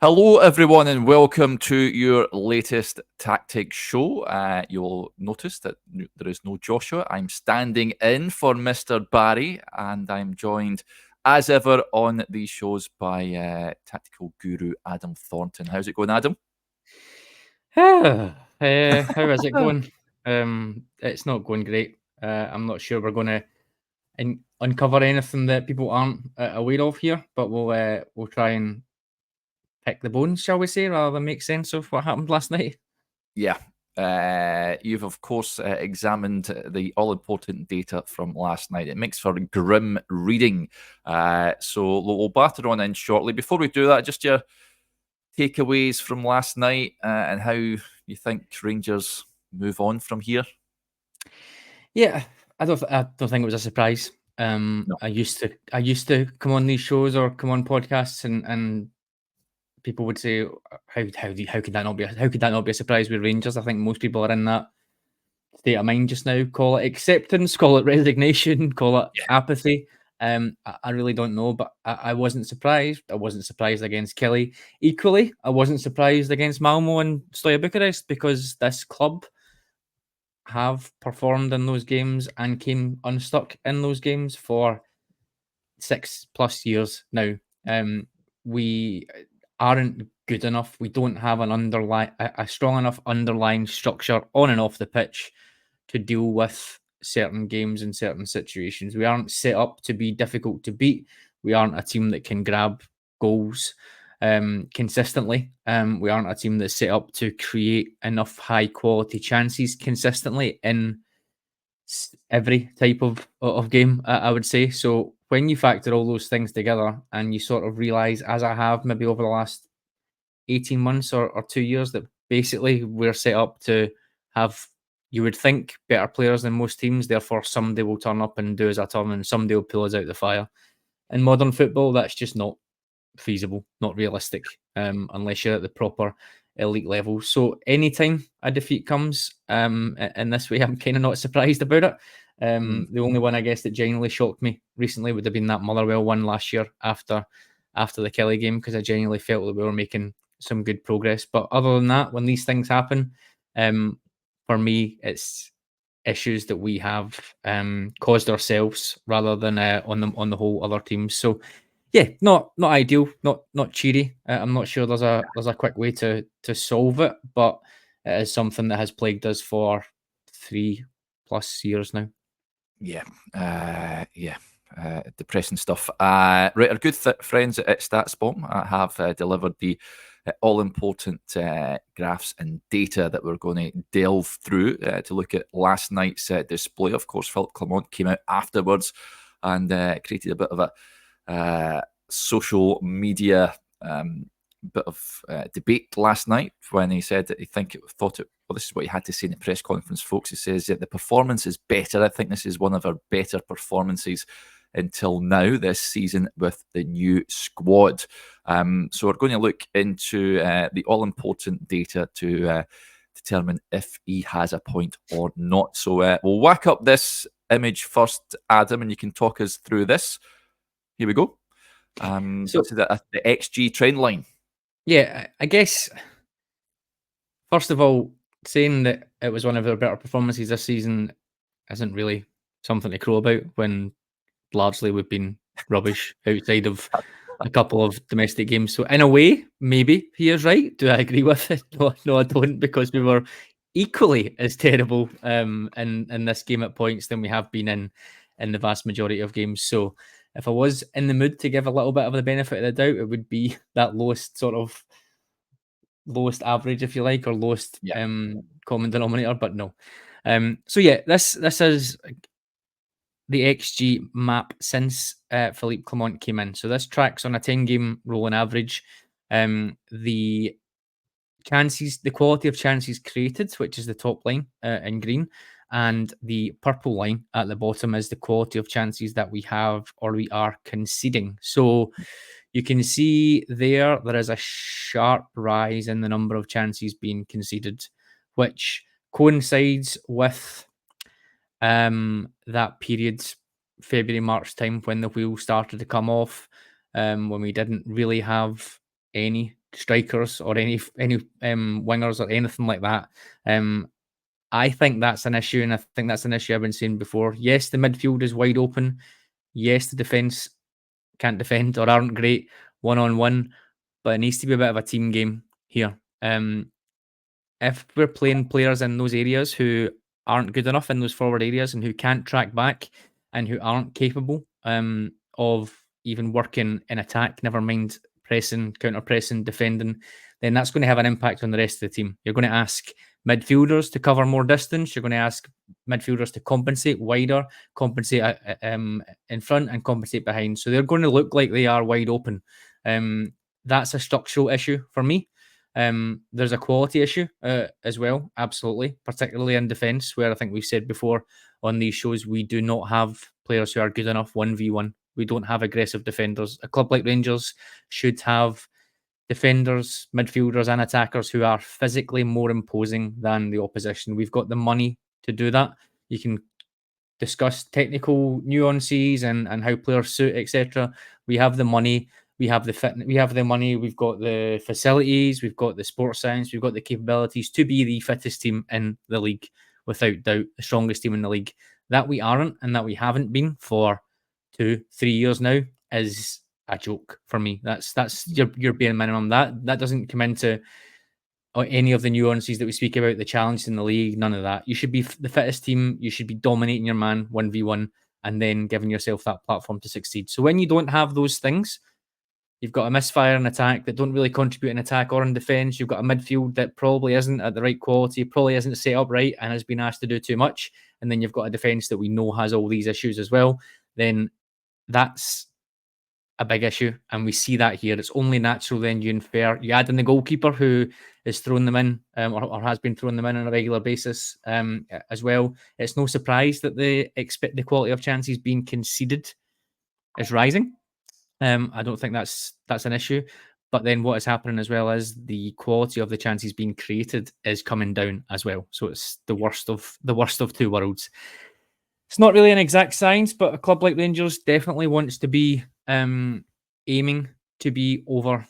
Hello, everyone, and welcome to your latest tactics show. You'll notice that there is no Joshua. I'm standing in for Mr. Barry, and I'm joined, as ever, on these shows by tactical guru Adam Thornton. How's it going, Adam? How is it going? It's not going great. I'm not sure we're going to uncover anything that people aren't aware of here, but we'll try and pick the bones, shall we say, rather than make sense of what happened last night. Yeah. You've, of course, examined the all important data from last night. It makes for grim reading. So we'll batter on in shortly. Before we do that, just your takeaways from last night and how you think Rangers move on from here. Yeah, I don't think it was a surprise. No. I used to come on these shows or come on podcasts and people would say, how could that not be a surprise with Rangers? I think most people are in that state of mind just now. Call it acceptance, call it resignation, call it Yeah. apathy. I really don't know, but I wasn't surprised. I wasn't surprised against Kelly. Equally, I wasn't surprised against Malmo and Steaua Bucharest because this club have performed in those games and came unstuck in those games for 6+ years now. We aren't good enough. We don't have a strong enough underlying structure on and off the pitch to deal with certain games and certain situations. We aren't set up to be difficult to beat. We aren't a team that can grab goals consistently. We aren't a team that's set up to create enough high quality chances consistently in every type of game, I would say. So when you factor all those things together and you sort of realize, as I have maybe over the last 18 months or 2 years, that basically we're set up to have, you would think, better players than most teams. Therefore, somebody will turn up and do us a turn and somebody will pull us out the fire. In modern football, that's just not feasible, not realistic, unless you're at the proper elite level. So anytime a defeat comes in this way, I'm kind of not surprised about it. The only one I guess that genuinely shocked me recently would have been that Motherwell one last year after the Kelly game, because I genuinely felt that we were making some good progress. But other than that, when these things happen, for me, it's issues that we have caused ourselves rather than on the whole other teams. So yeah, not ideal, not cheery. I'm not sure there's a quick way to solve it, but it is something that has plagued us for 3+ years now. Depressing stuff. Right, our good friends at StatsBomb have delivered the all-important graphs and data that we're going to delve through to look at last night's display. Of course, Philip Clement came out afterwards and created a bit of a social media bit of debate last night when he said that well, this is what he had to say in the press conference, folks. He says that the performance is better. I think this is one of our better performances until now this season with the new squad. So we're going to look into the all-important data to determine if he has a point or not. So we'll whack up this image first, Adam, and you can talk us through this. Here we go. So this is the XG trend line. Yeah, I guess, first of all, saying that it was one of our better performances this season isn't really something to crow about when largely we've been rubbish outside of a couple of domestic games. So in a way, maybe he is right. Do I agree with it? No, I don't, because we were equally as terrible in this game at points than we have been in the vast majority of games. So if I was in the mood to give a little bit of the benefit of the doubt, it would be that lowest average, if you like, or lowest common denominator. But no. So yeah, this is the XG map since Philippe Clement came in. So this tracks on a 10-game rolling average. The chances, the quality of chances created, which is the top line in green, and the purple line at the bottom is the quality of chances that we have or we are conceding. So you can see there is a sharp rise in the number of chances being conceded, which coincides with that period, February, March time, when the wheels started to come off, when we didn't really have any strikers or any wingers or anything like that. I think that's an issue, and I think that's an issue I've been saying before. Yes, the midfield is wide open. Yes, the defence can't defend or aren't great one-on-one, but it needs to be a bit of a team game here. If we're playing players in those areas who aren't good enough in those forward areas and who can't track back and who aren't capable of even working in attack, never mind pressing, counter pressing, defending, then that's going to have an impact on the rest of the team. You're going to ask midfielders to cover more distance. You're going to ask midfielders to compensate wider, compensate in front, and compensate behind. So they're going to look like they are wide open. That's a structural issue for me. There's a quality issue as well, absolutely, particularly in defence, where I think we've said before on these shows, we do not have players who are good enough 1v1. We don't have aggressive defenders. A club like Rangers should have defenders, midfielders, and attackers who are physically more imposing than the opposition. We've got the money to do that. You can discuss technical nuances and how players suit, etc. We have the money, we have the fit, we have the money, we've got the facilities, we've got the sports science, we've got the capabilities to be the fittest team in the league, without doubt, the strongest team in the league. That we aren't, and that we haven't been for 2-3 years now, is a joke for me. That's your bare minimum. That doesn't come into any of the nuances that we speak about, the challenge in the league, none of that. You should be the fittest team. You should be dominating your man 1v1 and then giving yourself that platform to succeed. So when you don't have those things, you've got a misfire in attack that don't really contribute in attack or in defence. You've got a midfield that probably isn't at the right quality, probably isn't set up right, and has been asked to do too much. And then you've got a defence that we know has all these issues as well. Then that's a big issue, and we see that here. It's only natural then you infer, you add in the goalkeeper who is throwing them in or has been throwing them in on a regular basis as well. It's no surprise that the quality of chances being conceded is rising. I don't think that's an issue, but then what is happening as well is the quality of the chances being created is coming down as well. So it's the worst of two worlds. It's not really an exact science, but a club like Rangers definitely wants to be aiming to be over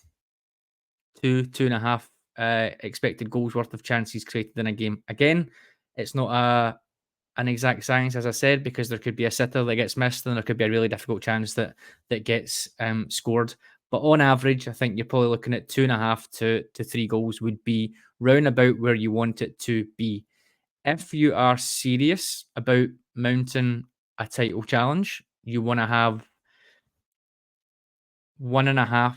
2.5 expected goals worth of chances created in a game. Again, it's not an exact science, as I said, because there could be a sitter that gets missed and there could be a really difficult chance that gets scored. But on average, I think you're probably looking at 2.5 to 3 goals would be round about where you want it to be. If you are serious about mounting a title challenge, you want to have 1.5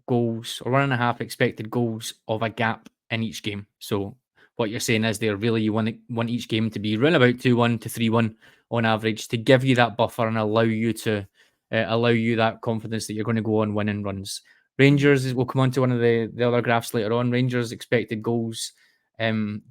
goals or 1.5 expected goals of a gap in each game. So what you're saying is there really you want each game to be round about 2-1 to 3-1 on average to give you that buffer and allow you that confidence that you're going to go on winning runs. Rangers, we'll come on to one of the other graphs later on. Rangers expected goals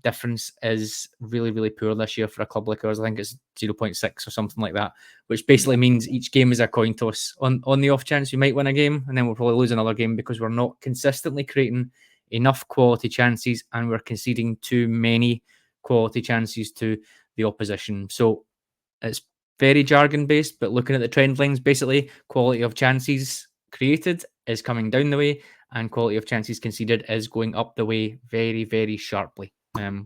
difference is really, really poor this year for a club like ours. I think it's 0.6 or something like that, which basically means each game is a coin toss. On the off chance we might win a game, and then we'll probably lose another game because we're not consistently creating enough quality chances and we're conceding too many quality chances to the opposition. So it's very jargon based, but looking at the trend lines, basically quality of chances created is coming down the way and quality of chances conceded is going up the way very, very sharply,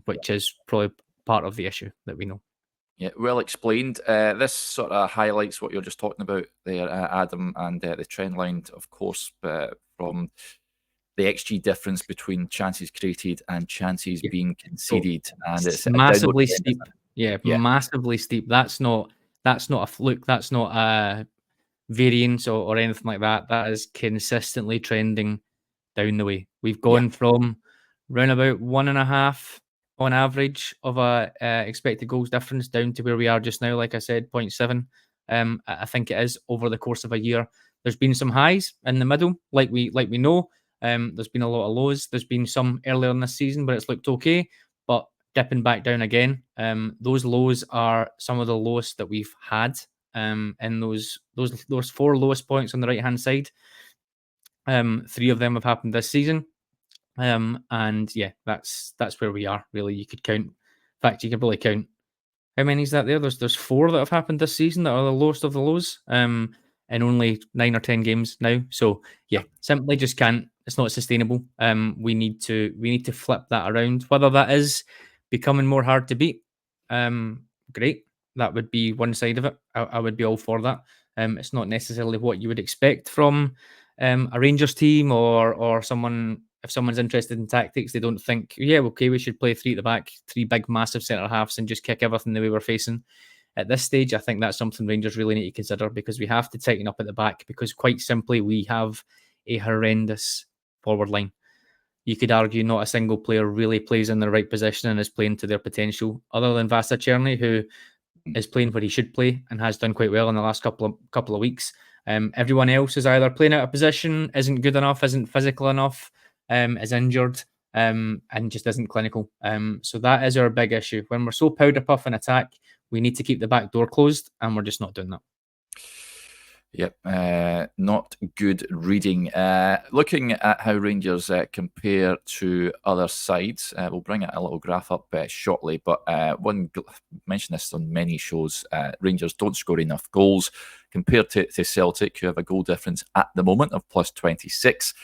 which is probably part of the issue that we know. Yeah, well explained. This sort of highlights what you're just talking about there, Adam, and the trend line, of course, from the XG difference between chances created and chances being conceded, and it's massively steep. Yeah, Massively steep. That's not a fluke. That's not a variance or anything like that. That is consistently trending down the way. We've gone from round about 1.5 on average of a expected goals difference down to where we are just now. Like I said, 0.7. I think it is over the course of a year. There's been some highs in the middle, like we know. There's been a lot of lows. There's been some earlier in this season, but it's looked okay. But dipping back down again. Those lows are some of the lowest that we've had. In those 4 lowest points on the right hand side. 3 of them have happened this season. And yeah, that's where we are, really. You could count. In fact, you could probably count. How many is that there? There's 4 that have happened this season that are the lowest of the lows. In only 9 or 10 games now. So yeah, simply just can't It's not sustainable. We need to flip that around. Whether that is becoming more hard to beat, great. That would be one side of it. I would be all for that. It's not necessarily what you would expect from a Rangers team or someone. If someone's interested in tactics, they don't think, yeah, okay, we should play three at the back, three big, massive centre halves, and just kick everything the way we're facing. At this stage, I think that's something Rangers really need to consider, because we have to tighten up at the back, because quite simply, we have a horrendous forward line. You could argue not a single player really plays in the right position and is playing to their potential, other than Vasa Cherny, who is playing where he should play and has done quite well in the last couple of weeks. Everyone else is either playing out of position, isn't good enough, isn't physical enough, is injured, and just isn't clinical. So that is our big issue. When we're so powder puff in attack, we need to keep the back door closed, and we're just not doing that. Yep, not good reading. Looking at how Rangers compare to other sides, we'll bring a little graph up shortly, but mention this on many shows, Rangers don't score enough goals compared to Celtic, who have a goal difference at the moment of plus 26.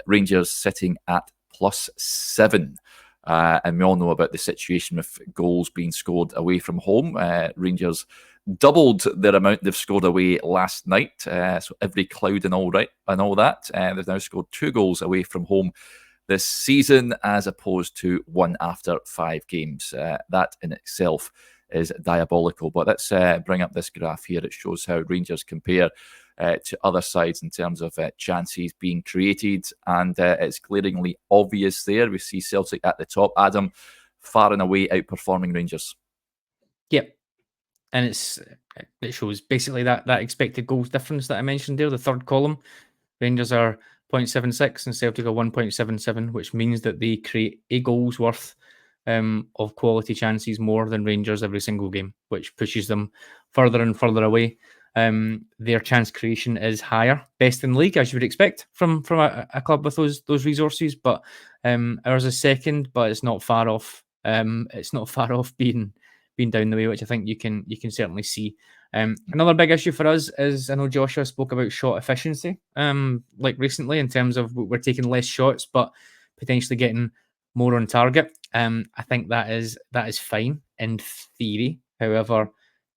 Rangers sitting at plus 7. And we all know about the situation with goals being scored away from home. Rangers doubled their amount they've scored away last night. So every cloud and all that. They've now scored 2 goals away from home this season, as opposed to 1 after 5 games. That in itself is diabolical. But let's bring up this graph here. It shows how Rangers compare to other sides in terms of chances being created, and it's glaringly obvious there. We see Celtic at the top. Adam, far and away outperforming Rangers. Yep. And it shows basically that expected goals difference that I mentioned there, the third column. Rangers are 0.76 and Celtic are 1.77, which means that they create a goal's worth of quality chances more than Rangers every single game, which pushes them further and further away. Their chance creation is higher, best in the league, as you would expect from a club with those resources. But ours is second, but it's not far off. It's not far off being down the way, which I think you can certainly see. Another big issue for us is, I know Joshua spoke about shot efficiency, like recently, in terms of we're taking less shots, but potentially getting more on target. I think that is fine in theory. However,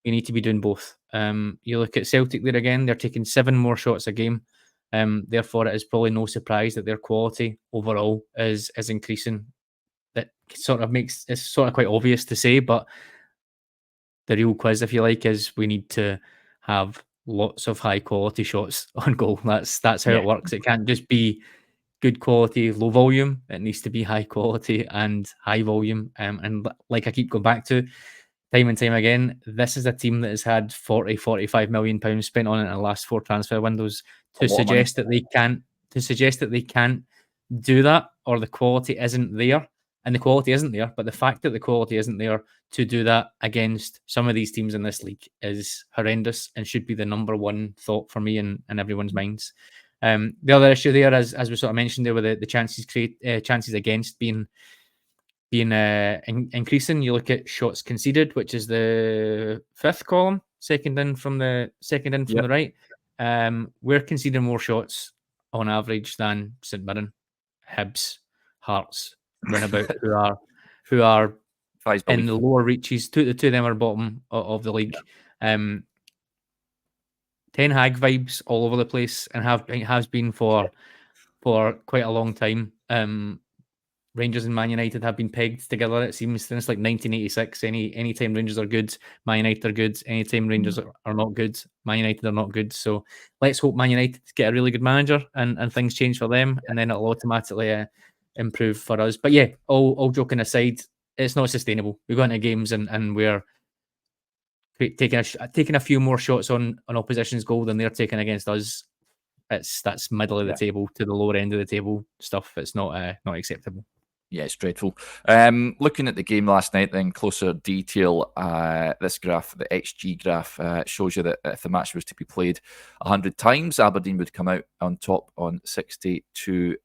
you need to be doing both. You look at Celtic there again; they're taking 7 more shots a game. Therefore, it is probably no surprise that their quality overall is increasing. That sort of makes it's sort of quite obvious to say, but the real quiz, if you like, is we need to have lots of high quality shots on goal. That's how it works. It can't just be good quality, low volume. It needs to be high quality and high volume. And like I keep going back to time and time again, this is a team that has had 45 million pounds spent on it in the last 4 transfer windows. To suggest that they can't do that, or the quality isn't there. And the quality isn't there, but the fact that the quality isn't there to do that against some of these teams in this league is horrendous and should be the number one thought for me and everyone's minds. The other issue there, as we sort of mentioned there, with the chances against being increasing. You look at shots conceded, which is the 5th column, second in from the right. We're conceding more shots on average than St Mirren, Hibs, Hearts, Runabout, who are in the lower reaches. The two of them are bottom of the league. Ten Hag vibes all over the place, and has been for quite a long time. Rangers and Man United have been pegged together, it seems, since like 1986. Anytime Rangers are good, Man United are good. Anytime Rangers are not good, Man United are not good. So let's hope Man United get a really good manager and things change for them, and then it'll automatically improve for us. But yeah, all joking aside, it's not sustainable. We go into games and we're taking a few more shots on opposition's goal than they're taking against us. That's middle of the table to the lower end of the table stuff. It's not acceptable. Yeah, it's dreadful. Looking at the game last night in closer detail, this graph, the XG graph, shows you that if the match was to be played 100 times, Aberdeen would come out on top on 62%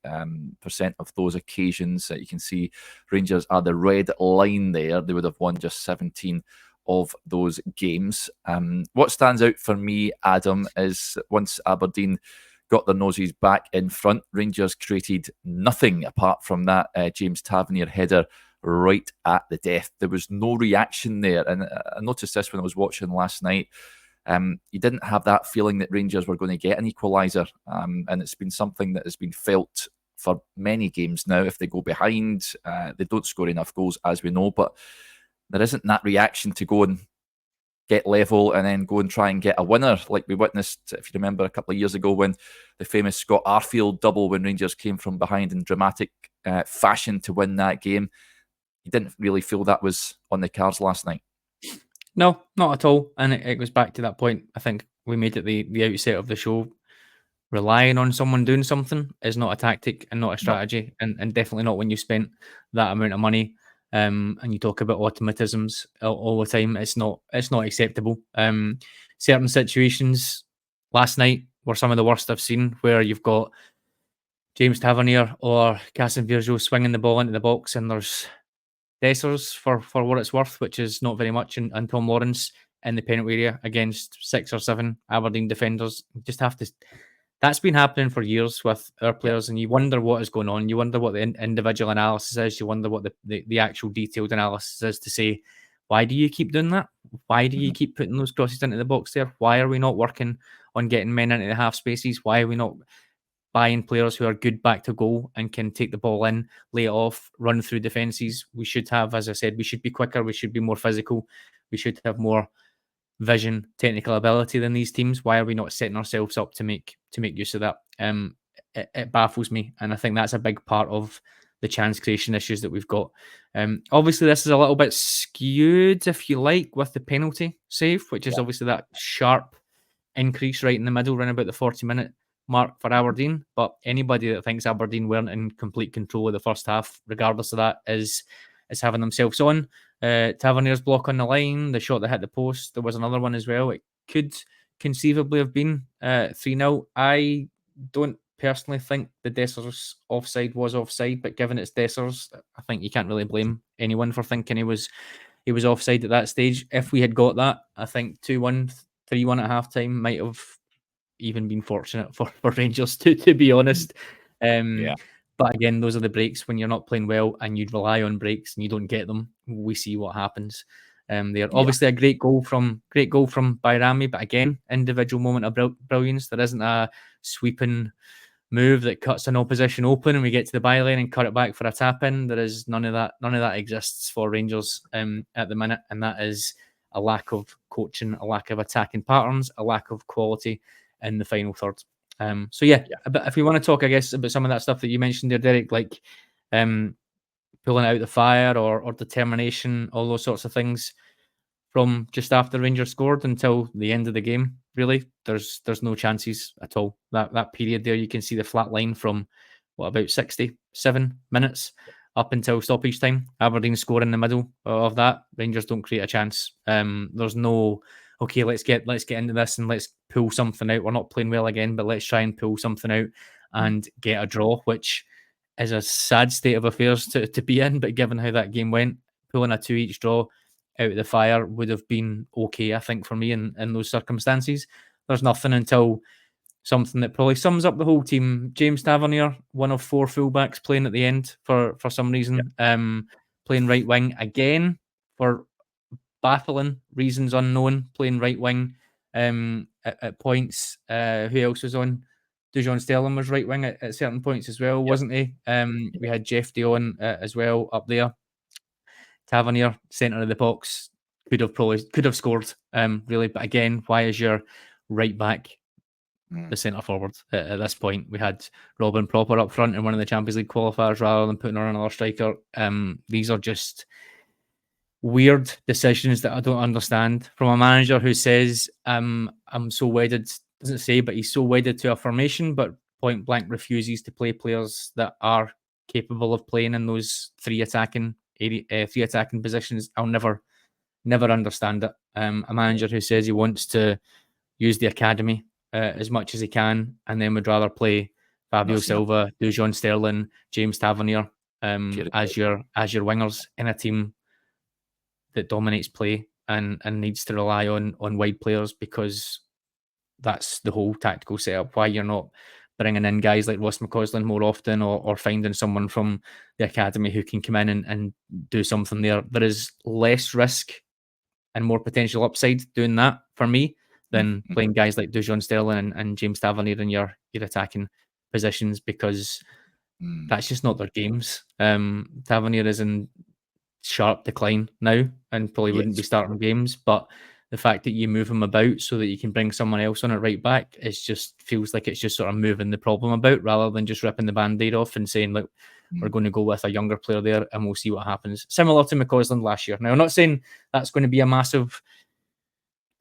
of those occasions. You can see Rangers are the red line there. They would have won just 17 of those games. What stands out for me, Adam, is once Aberdeen got their noses back in front. Rangers created nothing apart from that James Tavernier header right at the death. There was no reaction there. And I noticed this when I was watching last night. You didn't have that feeling that Rangers were going to get an equaliser. And it's been something that has been felt for many games now. If they go behind, they don't score enough goals, as we know. But there isn't that reaction to go and get level and then go and try and get a winner, like we witnessed, if you remember, a couple of years ago when the famous Scott Arfield double, when Rangers came from behind in dramatic fashion to win that game. You didn't really feel that was on the cards last night. No, not at all. And it goes back to that point I think we made at the outset of the show. Relying on someone doing something is not a tactic and not a strategy, and definitely not when you spent that amount of money. And you talk about automatisms all the time. It's not acceptable. Certain situations last night were some of the worst I've seen, where you've got James Tavernier or Casemiro swinging the ball into the box, and there's Dessers for what it's worth, which is not very much, and Tom Lawrence in the penalty area against 6 or 7 Aberdeen defenders. You just have to. That's been happening for years with our players, and you wonder what is going on. You wonder what the individual analysis is. You wonder what the actual detailed analysis is to say, why do you keep doing that? Why do you keep putting those crosses into the box there? Why are we not working on getting men into the half spaces? Why are we not buying players who are good back to goal and can take the ball in, lay it off, run through defences? We should have, as I said, we should be quicker. We should be more physical. We should have more vision, technical ability than these teams. Why are we not setting ourselves up to make use of that? It baffles me, and I think that's a big part of the chance creation issues that we've got. Obviously, this is a little bit skewed, if you like, with the penalty save, which is obviously that sharp increase right in the middle, around about the 40-minute mark for Aberdeen. But anybody that thinks Aberdeen weren't in complete control of the first half, regardless of that, is having themselves on. Tavernier's block on the line, the shot that hit the post. There was another one as well. It could conceivably have been 3-0. I don't personally think the Dessers offside was offside, but given it's Dessers, I think you can't really blame anyone for thinking he was offside at that stage. If we had got that, I think 2-1, 3-1 at halftime might have even been fortunate for Rangers, to be honest. But again, those are the breaks when you're not playing well and you rely on breaks and you don't get them. We see what happens. They're obviously a great goal from Bayrami, but again, individual moment of brilliance. There isn't a sweeping move that cuts an opposition open and we get to the byline and cut it back for a tap in. There is none of that. None of that exists for Rangers at the minute, and that is a lack of coaching, a lack of attacking patterns, a lack of quality in the final third. But if we want to talk, I guess, about some of that stuff that you mentioned there, Derek, like pulling out the fire or determination, all those sorts of things from just after Rangers scored until the end of the game, really, there's no chances at all. That period there, you can see the flat line from about 67 minutes up until stoppage time. Aberdeen score in the middle of that. Rangers don't create a chance. There's no okay, let's get into this and let's pull something out. We're not playing well again, but let's try and pull something out and get a draw, which is a sad state of affairs to be in. But given how that game went, pulling a 2-each draw out of the fire would have been okay, I think, for me in those circumstances. There's nothing until something that probably sums up the whole team. James Tavernier, one of 4 fullbacks playing at the end for some reason, playing right wing again for baffling reasons unknown, playing right wing at points. Who else was on? Dujon Sterling was right wing at certain points as well, wasn't he? We had Jeff Dion as well up there. Tavernier, centre of the box, could have scored, really. But again, why is your right back the centre forward at this point? We had Robin Proper up front in one of the Champions League qualifiers rather than putting on another striker. These are just weird decisions that I don't understand from a manager who says, I'm so wedded, doesn't say, but he's so wedded to a formation, but point blank refuses to play players that are capable of playing in those three attacking positions. I'll never understand it. A manager who says he wants to use the academy as much as he can, and then would rather play Fabio Silva, Dujon Sterling, James Tavernier as your wingers in a team that dominates play and needs to rely on wide players, because that's the whole tactical setup. Why you're not bringing in guys like Ross McCausland more often, or finding someone from the academy who can come in and do something there. There is less risk and more potential upside doing that for me than playing guys like Dujon Sterling and James Tavernier in your attacking positions, because that's just not their games. Tavernier is in sharp decline now and probably wouldn't be starting games, but the fact that you move him about so that you can bring someone else on at right back, is just feels like it's just sort of moving the problem about rather than just ripping the band-aid off and saying, look, we're going to go with a younger player there and we'll see what happens. Similar to McCausland last year. Now, I'm not saying that's going to be a massive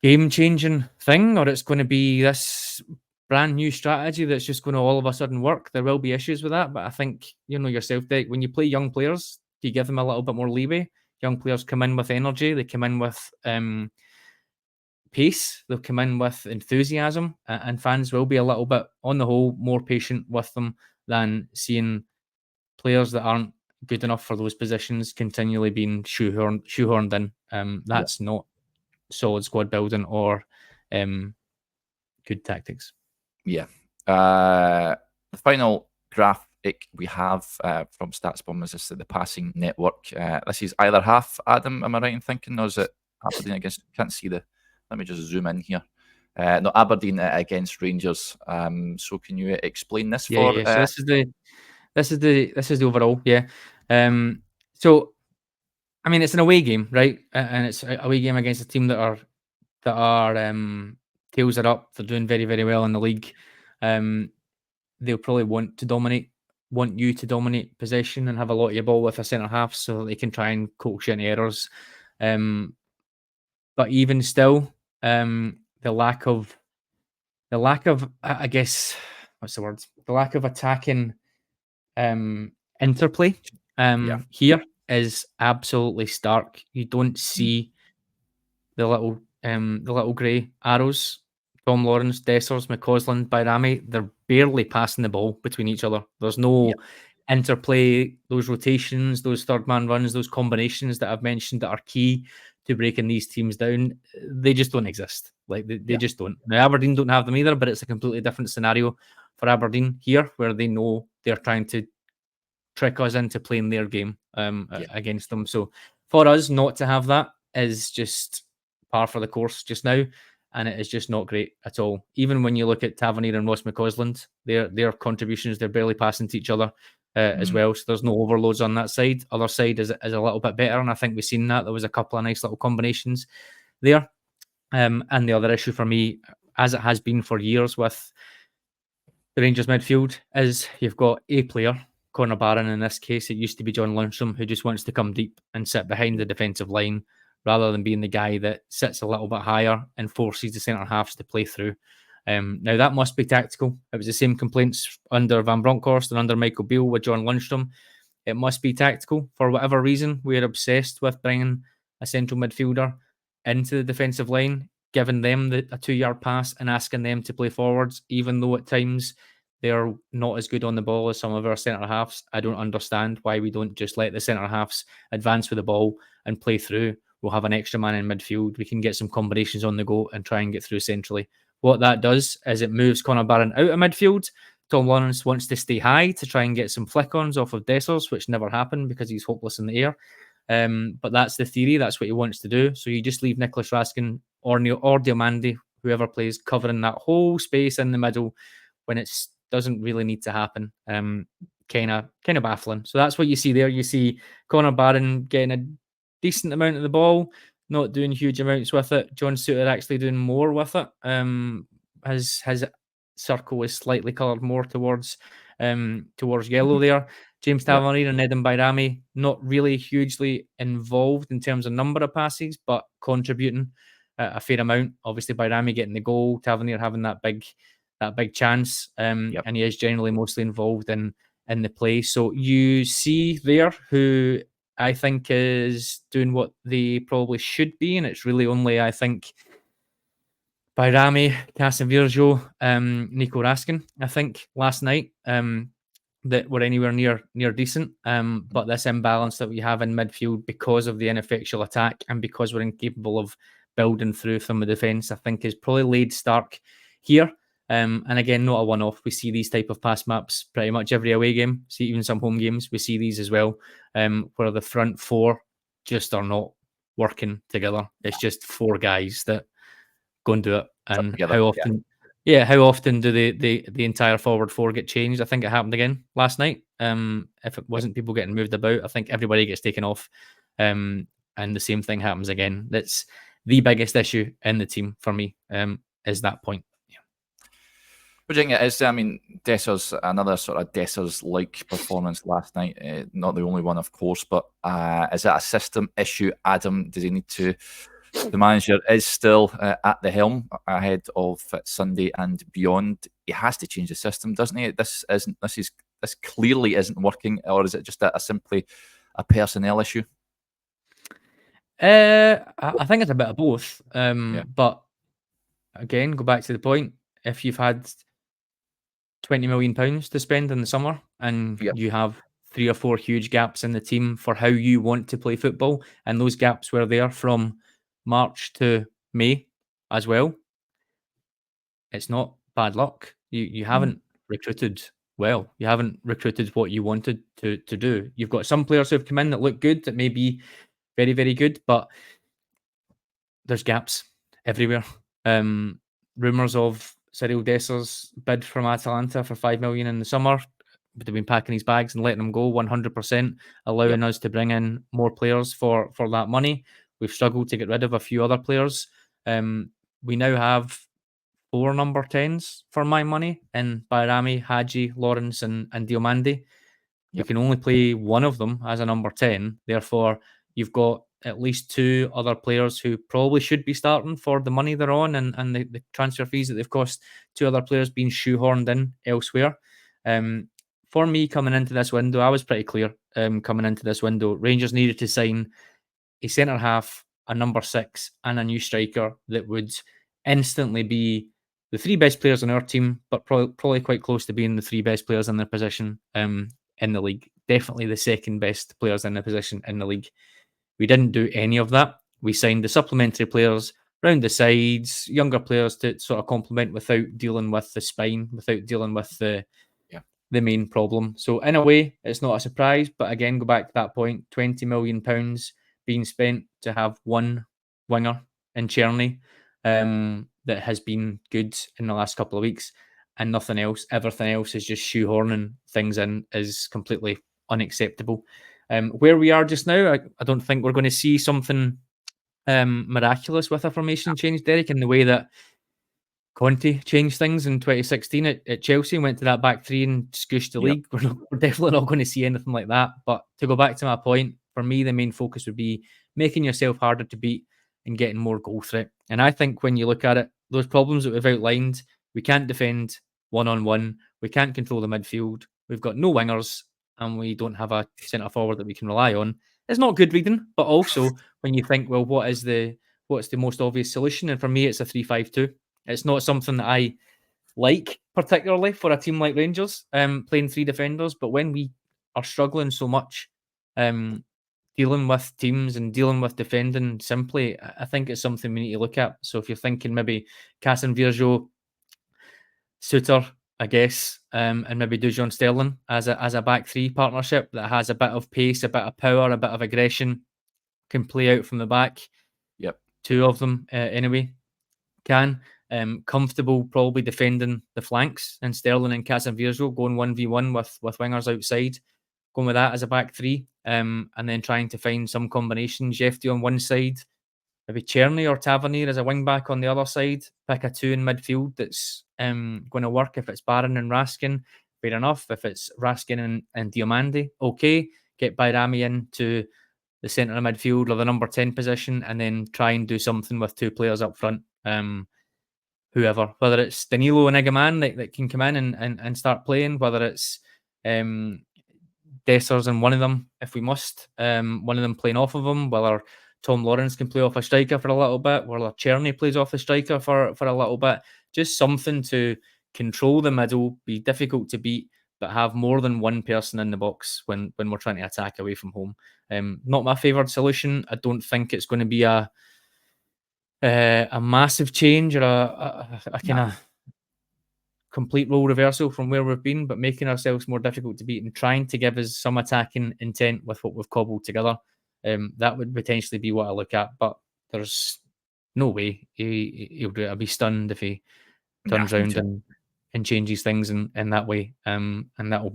game-changing thing, or it's going to be this brand new strategy that's just going to all of a sudden work. There will be issues with that, but I think, you know yourself, Dick, when you play young players, you give them a little bit more leeway. Young players come in with energy. They come in with pace. They'll come in with enthusiasm, and fans will be a little bit, on the whole, more patient with them than seeing players that aren't good enough for those positions continually being shoehorned in. That's not solid squad building or good tactics. Yeah. The final graphic we have from StatsBomb is this, the passing network. This is either half, Adam, am I right in thinking? Or is it Aberdeen against... Can't see the... Let me just zoom in here. No, Aberdeen against Rangers. So can you explain this for... So this is the overall, yeah. So, I mean, it's an away game, right? And it's an away game against a team that are tails are up. They're doing very, very well in the league. They'll probably want you to dominate possession and have a lot of your ball with a centre half so that they can try and coax you into errors. But even still, the lack of, I guess, what's the word? The lack of attacking interplay here is absolutely stark. You don't see the little grey arrows. Tom Lawrence, Dessers, McCausland, Bayrami, they're barely passing the ball between each other. There's no interplay, those rotations, those third man runs, those combinations that I've mentioned that are key to breaking these teams down. They just don't exist. Like they just don't. Now, Aberdeen don't have them either, but it's a completely different scenario for Aberdeen here, where they know they're trying to trick us into playing their game against them. So for us not to have that is just par for the course just now, and it is just not great at all. Even when you look at Tavernier and Ross McCausland, their contributions, they're barely passing to each other as well. So there's no overloads on that side. Other side is a little bit better, and I think we've seen that. There was a couple of nice little combinations there. And the other issue for me, as it has been for years with the Rangers midfield, is you've got a player, Connor Barron in this case. It used to be John Lundstrom, who just wants to come deep and sit behind the defensive line rather than being the guy that sits a little bit higher and forces the centre halves to play through. Now, that must be tactical. It was the same complaints under Van Bronckhorst and under Michael Beale with John Lundstrom. It must be tactical. For whatever reason, we're obsessed with bringing a central midfielder into the defensive line, giving them a 2-yard pass and asking them to play forwards, even though at times they're not as good on the ball as some of our centre halves. I don't understand why we don't just let the centre halves advance with the ball and play through. We'll have an extra man in midfield. We can get some combinations on the go and try and get through centrally. What that does is it moves Connor Barron out of midfield. Tom Lawrence wants to stay high to try and get some flick-ons off of Dessers, which never happened because he's hopeless in the air. But that's the theory. That's what he wants to do. So you just leave Nicholas Raskin or Diomande, whoever plays, covering that whole space in the middle when it doesn't really need to happen. Kind of baffling. So that's what you see there. You see Connor Barron getting a decent amount of the ball, not doing huge amounts with it. John Suter actually doing more with it. His circle is slightly coloured more towards yellow there. James Tavernier and Nedum Bayrami not really hugely involved in terms of number of passes, but contributing a fair amount. Obviously, Bayrami getting the goal, Tavernier having that big chance, and he is generally mostly involved in the play. So you see there who I think is doing what they probably should be, and it's really only, I think, Bayrami, Casavirjo, Nico Raskin, I think, last night, that were anywhere near decent. But this imbalance that we have in midfield because of the ineffectual attack and because we're incapable of building through from the defence, I think is probably laid stark here. And again, not a one-off. We see these type of pass maps pretty much every away game. See, even some home games, we see these as well, where the front four just are not working together. It's just four guys that go and do it. And together. how often, how often do the entire forward four get changed? I think it happened again last night. If it wasn't people getting moved about, I think everybody gets taken off. And the same thing happens again. That's the biggest issue in the team for me, is that point. What do you think it is? I mean, Dessers, another sort of Dessers-like performance last night. Not the only one, of course, but is that a system issue, Adam? Does he need to? The manager is still at the helm ahead of Sunday and beyond. He has to change the system, doesn't he? This clearly isn't working, or is it just simply a personnel issue? I think it's a bit of both. But again, go back to the point. If you've had £20 million to spend in the summer and you have 3 or 4 huge gaps in the team for how you want to play football, and those gaps were there from March to May as well, it's not bad luck. You haven't recruited well. You haven't recruited what you wanted to do. You've got some players who've come in that look good, that may be very, very good, but there's gaps everywhere. Rumours of Cyril Dessers' bid from Atalanta for $5 million in the summer, but they've been packing his bags and letting him go 100%, allowing us to bring in more players for that money. We've struggled to get rid of a few other players. We now have 4 number 10s for my money in Bayrami, Hadji, Lawrence, and Diomande. We can only play one of them as a number 10. Therefore, you've got at least 2 other players who probably should be starting for the money they're on and the transfer fees that they've cost. 2 other players being shoehorned in elsewhere. For me, coming into this window, I was pretty clear coming into this window. Rangers needed to sign a centre-half, a number 6, and a new striker that would instantly be the 3 best players on our team, but probably quite close to being the 3 best players in their position in the league. Definitely the 2nd best players in the position in the league. We didn't do any of that. We signed the supplementary players round the sides, younger players to sort of complement without dealing with the spine, without dealing with the main problem. So in a way, it's not a surprise. But again, go back to that point, £20 million being spent to have one winger in Cherney that has been good in the last couple of weeks, and nothing else. Everything else is just shoehorning things in, is completely unacceptable. Where we are just now, I don't think we're going to see something miraculous with a formation change, Derek, in the way that Conte changed things in 2016 at Chelsea, went to that back 3 and scooshed the league. We're definitely not going to see anything like that. But to go back to my point, for me, the main focus would be making yourself harder to beat and getting more goal threat. And I think when you look at it, those problems that we've outlined, we can't defend one-on-one, we can't control the midfield, we've got no wingers, and we don't have a centre forward that we can rely on. It's not good reading, but also when you think, well, what's the most obvious solution? And for me, it's a 3-5-2. It's not something that I like particularly for a team like Rangers, playing 3 defenders. But when we are struggling so much, dealing with teams and dealing with defending simply, I think it's something we need to look at. So if you're thinking maybe Casemiro, Suter, I guess, and maybe Dujon Sterling as a back 3 partnership that has a bit of pace, a bit of power, a bit of aggression, can play out from the back. 2 of them anyway can. Comfortable probably defending the flanks, and Sterling and Casemiro going 1v1 with wingers outside, going with that as a back 3, and then trying to find some combinations. Jefty on one side, maybe Cherney or Tavernier as a wing back on the other side. Pick a 2 in midfield that's going to work. If it's Barron and Raskin, fair enough. If it's Raskin and Diomande, okay. Get Bayrami into the centre of midfield or the number 10 position, and then try and do something with 2 players up front. Whoever, whether it's Danilo and Igaman that can come in and start playing, whether it's Dessers and one of them, if we must, one of them playing off of him, whether Tom Lawrence can play off a striker for a little bit, whether Cherney plays off the striker for a little bit, just something to control the middle, be difficult to beat, but have more than one person in the box when we're trying to attack away from home. Not my favoured solution. I don't think it's going to be a massive change or a kind of complete role reversal from where we've been, but making ourselves more difficult to beat and trying to give us some attacking intent with what we've cobbled together. That would potentially be what I look at, but there's no way he'll do it. I'd be stunned if he turns around and changes things in that way. And it'll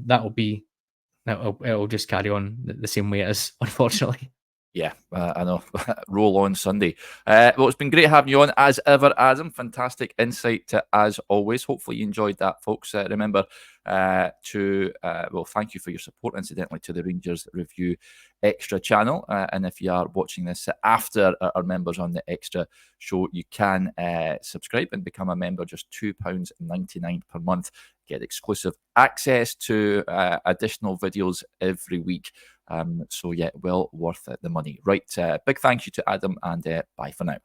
just carry on the same way it is, unfortunately. Yeah, I know. Roll on Sunday. Well, it's been great having you on as ever, Adam. Fantastic insight as always. Hopefully you enjoyed that, folks. Remember thank you for your support, incidentally, to the Rangers Review Extra channel. And if you are watching this after our members on the Extra show, you can subscribe and become a member, just £2.99 per month. Get exclusive access to additional videos every week. So yeah, well worth the money. Right, big thank you to Adam, and bye for now.